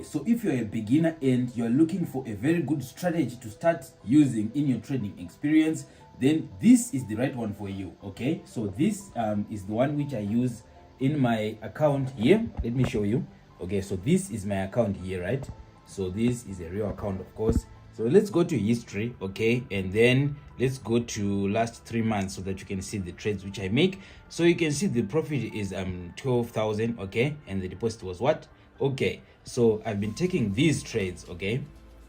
So if you're a beginner and you're looking for a very good strategy to start using in your trading experience, then this is the right one for you. Okay, so this is the one which I use in my account here. Let me show you. Okay, so this is my account here, right? So this is a real account, of course. So let's go to history, okay, and then let's go to last 3 months so that you can see the trades which I make. So you can see the profit is 12,000, okay, and the deposit was what? Okay, so I've been taking these trades, okay,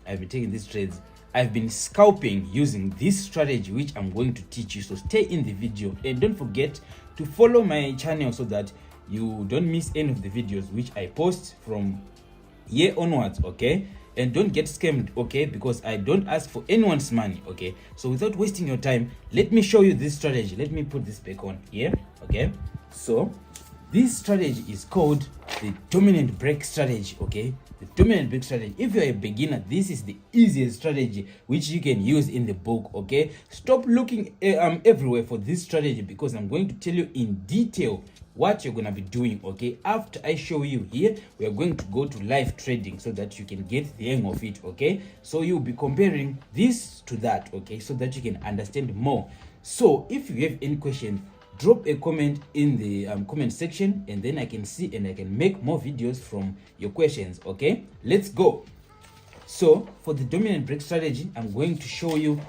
I've been scalping using this strategy which I'm going to teach you. So stay in the video and don't forget to follow my channel so that you don't miss any of the videos which I post from here onwards, okay? And don't get scammed, okay, because I don't ask for anyone's money, okay? So without wasting your time, let me show you this strategy. Let me put this back on here, okay? So this strategy is called the dominant break strategy, okay? The dominant break strategy. If you're a beginner, this is the easiest strategy which you can use in the book, okay? Stop looking everywhere for this strategy, because I'm going to tell you in detail what you're gonna be doing, okay? After I show you here, we are going to go to live trading so that you can get the hang of it, okay? So you'll be comparing this to that, okay, so that you can understand more. So if you have any question, drop a comment in the comment section, and then I can see and I can make more videos from your questions, okay? Let's go. So for the dominant break strategy, I'm going to show you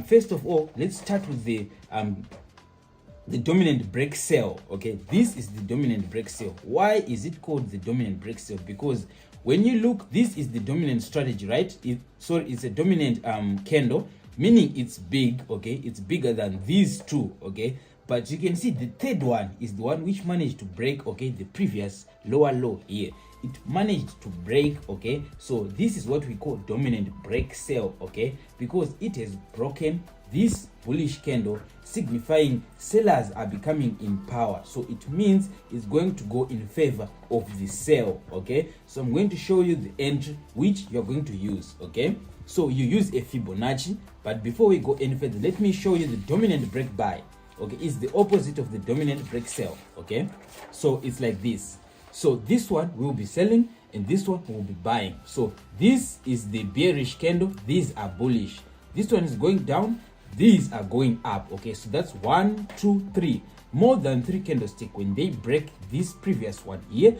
first of all, let's start with the dominant break sell, okay? This is the dominant break sell. Why is it called the dominant break sell? Because when you look, this is the dominant strategy, right? It's a dominant candle, meaning it's big, okay? It's bigger than these two, okay? But you can see the third one is the one which managed to break, okay, the previous lower low here. It managed to break, okay? So this is what we call dominant break sell, okay? Because it has broken this bullish candle, signifying sellers are becoming in power. So it means it's going to go in favor of the sell, okay? So I'm going to show you the entry which you're going to use, okay? So you use a Fibonacci, but before we go any further, let me show you the dominant break buy. Okay, it's the opposite of the dominant break sell, okay? So it's like this. So this one will be selling and this one will be buying. So this is the bearish candle, these are bullish. This one is going down, these are going up, okay? So that's 1, 2, 3. More than 3 candlesticks. When they break this previous one here,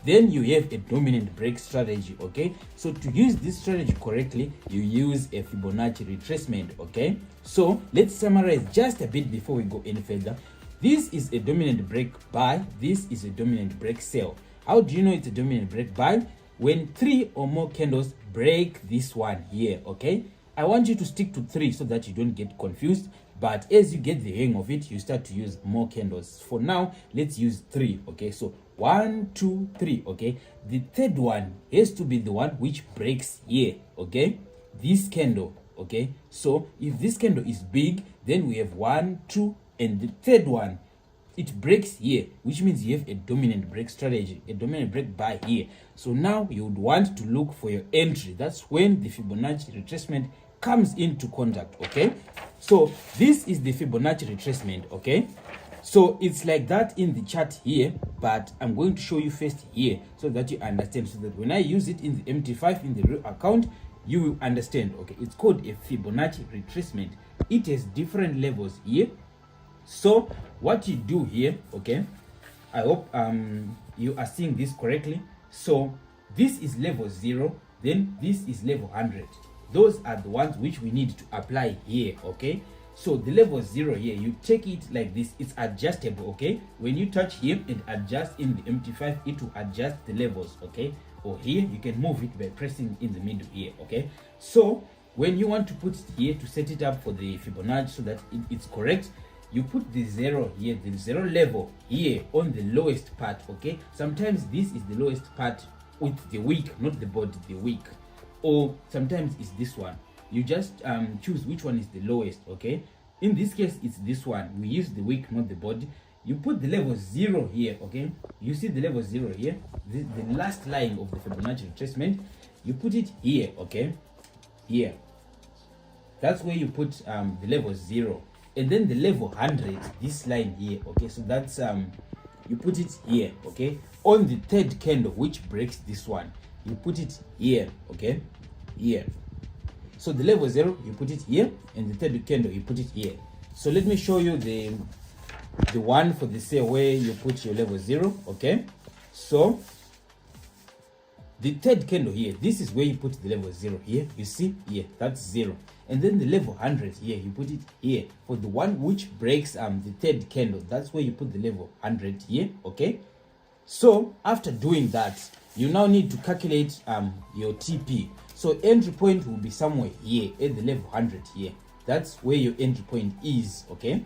then you have a dominant break strategy, okay? So to use this strategy correctly, you use a Fibonacci retracement, okay? So let's summarize just a bit before we go any further. This is a dominant break buy, this is a dominant break sell. How do you know it's a dominant break buy? When 3 or more candles break this one here, okay? I want you to stick to 3 so that you don't get confused. But as you get the hang of it, you start to use more candles. For now, let's use 3, okay? So 1, 2, 3, okay? The third one has to be the one which breaks here, okay? This candle, okay? So if this candle is big, then we have 1, 2, and the third one, it breaks here, which means you have a dominant break strategy, a dominant break buy here. So now you would want to look for your entry. That's when the Fibonacci retracement comes into contact, okay? So this is the Fibonacci retracement, okay? So it's like that in the chart here, but I'm going to show you first here so that you understand, so that when I use it in the MT5 in the real account, you will understand, okay? It's called a Fibonacci retracement. It has different levels here. So what you do here, okay, I hope you are seeing this correctly. So this is level 0, then this is level 100. Those are the ones which we need to apply here, okay? So the level 0 here, you take it like this. It's adjustable, okay? When you touch here and adjust in the MT5, it will adjust the levels, okay? Or here, you can move it by pressing in the middle here, okay? So when you want to put it here to set it up for the Fibonacci so that it's correct, you put the 0 here, the 0 level here on the lowest part, okay? Sometimes this is the lowest part with the wick, not the body, the wick. Or sometimes it's this one. You just choose which one is the lowest, okay? In this case, it's this one. We use the wick, not the body. You put the level 0 here, okay? You see the level 0 here, the last line of the Fibonacci retracement. You put it here, okay? Here. That's where you put the level 0. And then the level 100, this line here, okay? So that's you put it here, okay, on the third candle which breaks this one. you put it here, okay, here. So the level 0, you put it here, and the third candle, you put it here. So let me show you the one for the sale where you put your level 0, okay. So the third candle here, this is where you put the level 0 here, you see here, that's 0. And then the level 100 here, you put it here. For the one which breaks the third candle, that's where you put the level 100 here, okay. So after doing that, you now need to calculate your TP. So entry point will be somewhere here at the level 100 here. That's where your entry point is, okay.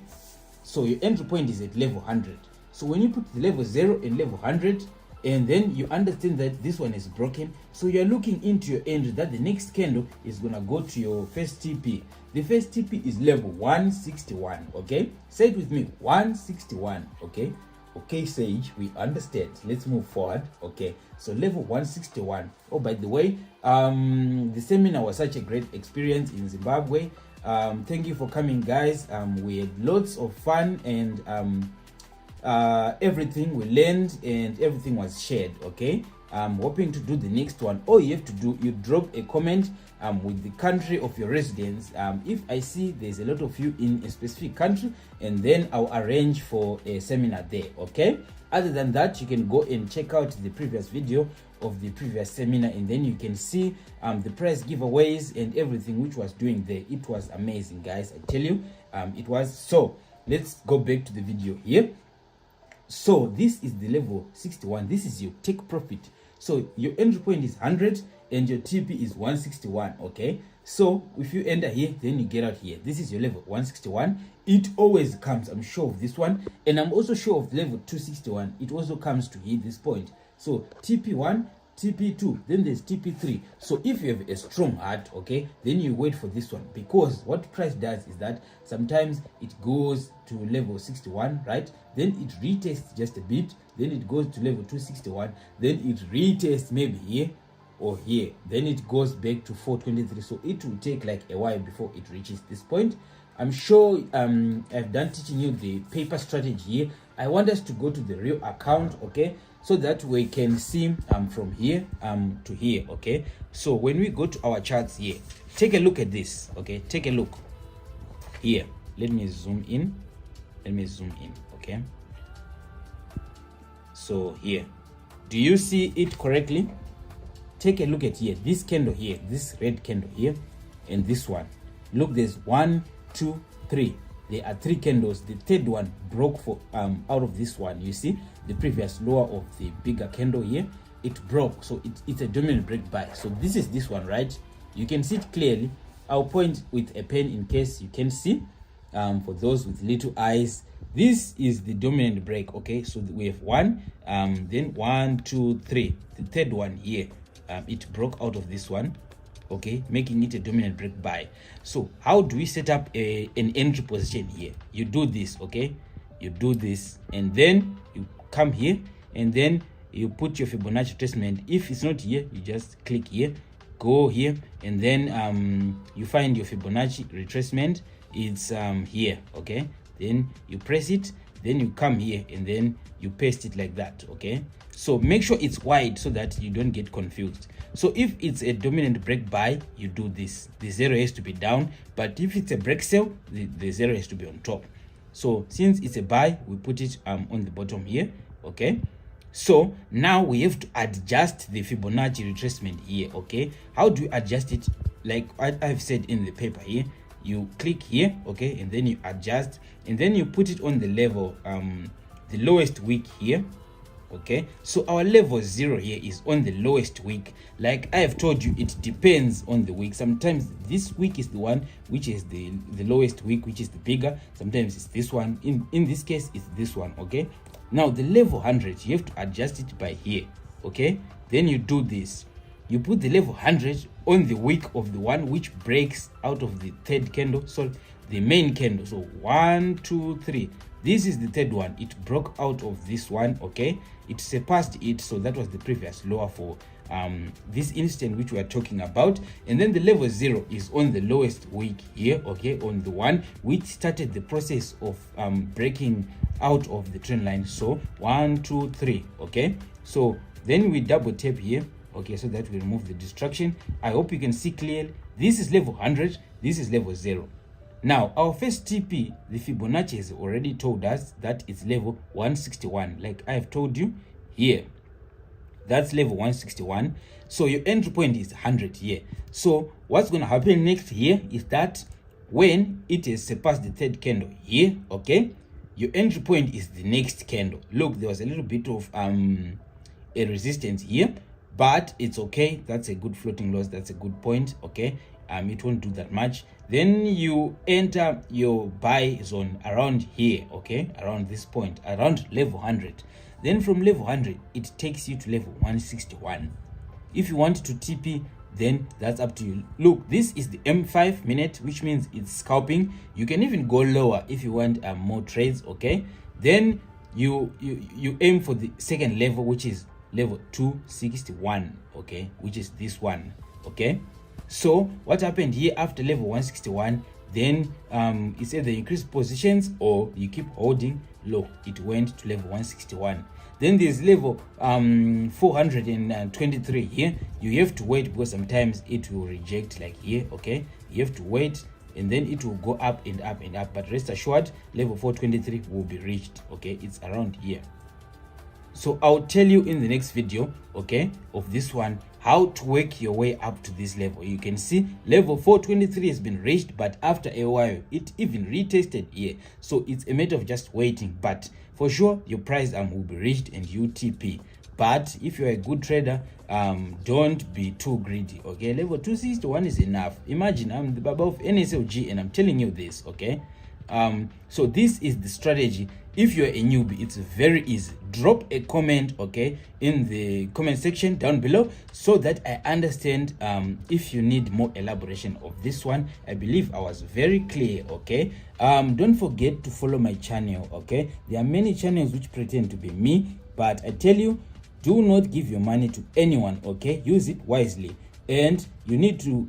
So your entry point is at level 100. So when you put the level 0 and level 100, and then you understand that this one is broken, so you're looking into your entry that the next candle is gonna go to your first TP. The first TP is level 161, okay. Say it with me, 161, okay. Okay, Sage, we understand. Let's move forward. Okay, so level 161. Oh, by the way, the seminar was such a great experience in Zimbabwe. Thank you for coming, guys. We had lots of fun, and everything we learned and everything was shared. Okay, I'm hoping to do the next one. All you have to do, you drop a comment with the country of your residence. If I see there's a lot of you in a specific country, and then I'll arrange for a seminar there. Okay, other than that, you can go and check out the previous video of the previous seminar, and then you can see the prize giveaways and everything which was doing there. It was amazing, guys, I tell you. It was. So let's go back to the video here. So this is the level 61. This is your take profit. So your entry point is 100 and your TP is 161, okay. So if you enter here, then you get out here. This is your level 161. It always comes, I'm sure of this one, and I'm also sure of the level 261. It also comes to hit this point. So TP1, TP2, then there's TP3. So if you have a strong heart, okay, then you wait for this one, because what price does is that sometimes it goes to level 61, right? Then it retests just a bit, then it goes to level 261, then it retests maybe here or here, then it goes back to 423. So it will take like a while before it reaches this point. I'm sure I've done teaching you the paper strategy here. I want us to go to the real account, okay, so that we can see from here to here, okay. So when we go to our charts here, take a look at this, okay. Take a look here. Let me zoom in, okay. So here, do you see it correctly? Take a look at here, this candle here, this red candle here, and this one. Look, there's 1, 2, 3. There are 3 candles. The third one broke for out of this one. You see the previous lower of the bigger candle here, it broke. So it's a dominant break buy. So this is this one, right? You can see it clearly. I'll point with a pen in case you can see. For those with little eyes, this is the dominant break, okay. So we have 1, then 1, 2, 3. The third one here, it broke out of this one, okay, making it a dominant break buy. So how do we set up an entry position here? You do this, okay, you do this, and then you come here, and then you put your Fibonacci retracement. If it's not here, you just click here, go here, and then you find your Fibonacci retracement. It's here, okay. Then you press it, then you come here, and then you paste it like that, okay. So make sure it's wide so that you don't get confused. So if it's a dominant break buy, you do this. The 0 has to be down, but if it's a break sell, the 0 has to be on top. So since it's a buy, we put it on the bottom here, okay. So now we have to adjust the Fibonacci retracement here, okay. How do you adjust it? Like I've said in the paper here, you click here, okay, and then you adjust, and then you put it on the level the lowest wick here, okay. So our level 0 here is on the lowest wick. Like I have told you, it depends on the wick. Sometimes this wick is the one which is the lowest wick, which is the bigger. Sometimes it's this one. In this case, it's this one, okay. Now the level 100, you have to adjust it by here, okay. Then you do this, you put the level 100 on the wick of the one which breaks out of the third candle, so the main candle. So 1, 2, 3, this is the third one. It broke out of this one, okay. It surpassed it, so that was the previous lower for this instant which we are talking about. And then the level 0 is on the lowest wick here, okay, on the one which started the process of breaking out of the trend line. So 1, 2, 3, okay. So then we double tap here, okay, so that we remove the distraction. I hope you can see clearly. This is level 100, this is level 0. Now our first TP, the Fibonacci has already told us that it's level 161, like I have told you here. That's level 161. So your entry point is 100 here. So what's going to happen next here is that when it has surpassed the third candle here, okay, your entry point is the next candle. Look, there was a little bit of a resistance here, but it's okay. That's a good floating loss. That's a good point. Okay, it won't do that much. Then you enter your buy zone around here, okay, around this point, around level 100. Then from level 100 it takes you to level 161. If you want to TP, then that's up to you. Look, this is the M5 minute, which means it's scalping. You can even go lower if you want more trades, okay. Then you aim for the second level, which is level 261, okay, which is this one, okay. So what happened here after level 161, then it's either increase positions or you keep holding. Look, it went to level 161. Then there's level 423 here. You have to wait because sometimes it will reject, like here, okay. You have to wait and then it will go up and up and up, but rest assured level 423 will be reached, okay. It's around here. So I'll tell you in the next video, okay, of this one, how to work your way up to this level. You can see level 423 has been reached, but after a while it even retested here. So it's a matter of just waiting, but for sure your price will be reached and UTP. But if you're a good trader, don't be too greedy, okay. Level 261 is enough. Imagine I'm the baba of NSLG and I'm telling you this, okay. So this is the strategy. If you're a newbie, it's very easy. Drop a comment, okay, in the comment section down below so that I understand if you need more elaboration of this one. I believe I was very clear, okay. Don't forget to follow my channel, okay. There are many channels which pretend to be me, but I tell you, do not give your money to anyone, okay. Use it wisely, and you need to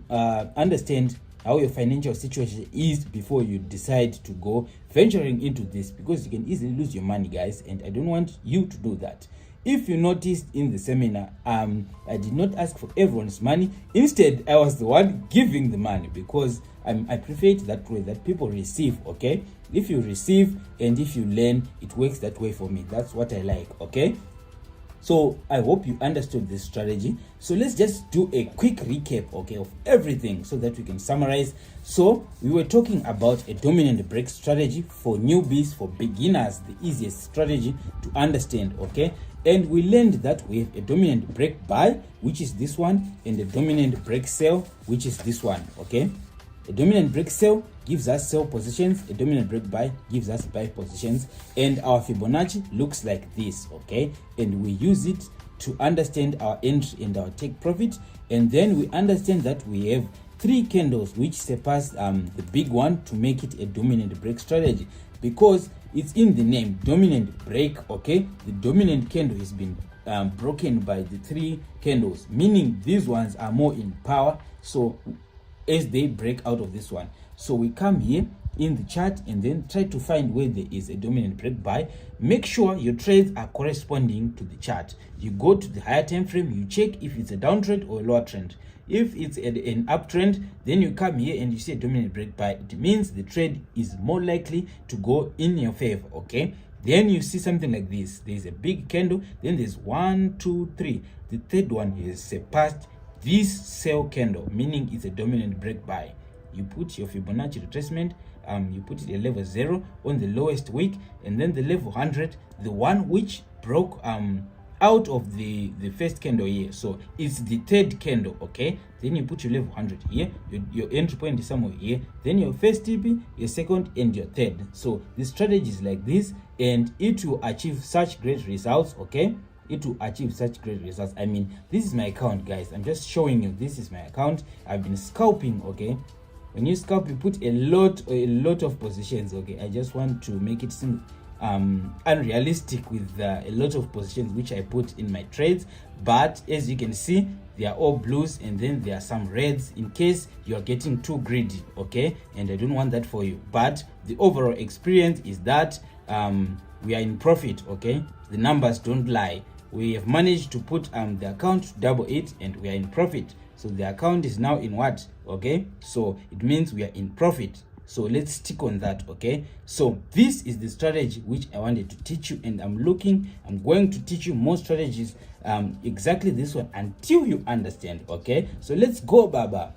understand how your financial situation is before you decide to go venturing into this, because you can easily lose your money, guys, and I don't want you to do that. If you noticed in the seminar, I did not ask for everyone's money. Instead, I was the one giving the money, because I prefer it that way, that people receive, okay. If you receive and if you learn, it works that way for me. That's what I like, okay. So I hope you understood this strategy. So let's just do a quick recap, okay, of everything so that we can summarize. So we were talking about a dominant break strategy for newbies, for beginners, the easiest strategy to understand, okay. And we learned that we have a dominant break buy, which is this one, and a dominant break sell, which is this one, okay. A dominant break sell gives us sell positions, a dominant break buy gives us buy positions, and our Fibonacci looks like this, okay. And we use it to understand our entry and our take profit, and then we understand that we have 3 candles which surpass the big one to make it a dominant break strategy, because it's in the name, dominant break, okay. The dominant candle has been broken by the 3 candles, meaning these ones are more in power. So as they break out of this one, so we come here in the chart and then try to find where there is a dominant break buy. Make sure your trades are corresponding to the chart. You go to the higher time frame, you check if it's a downtrend or a lower trend. If it's an uptrend, then you come here and you see a dominant break buy. It means the trade is more likely to go in your favor, okay. Then you see something like this. There's a big candle, then there's 1, 2, 3. The third one is surpassed this sell candle, meaning it's a dominant break buy. You put your Fibonacci retracement, you put it at level 0 on the lowest wick, and then the level 100, the one which broke out of the first candle here, so it's the third candle, okay. Then you put your level 100 here, your entry point is somewhere here, then your first TP, your second, and your third. So the strategy is like this, and it will achieve such great results, okay. It will achieve such great results. I mean, this is my account, guys. I'm just showing you, this is my account. I've been scalping, okay. When you scalp, you put a lot of positions, okay. I just want to make it seem unrealistic with a lot of positions which I put in my trades, but as you can see, they are all blues and then there are some reds in case you are getting too greedy, okay. And I don't want that for you, but the overall experience is that we are in profit, okay. The numbers don't lie. we have managed to put the account to double it, and we are in profit. So the account is now in what? Okay, so it means we are in profit. So let's stick on that. Okay, so this is the strategy which I wanted to teach you, and I'm going to teach you more strategies, exactly this one, until you understand. Okay, so let's go, Baba.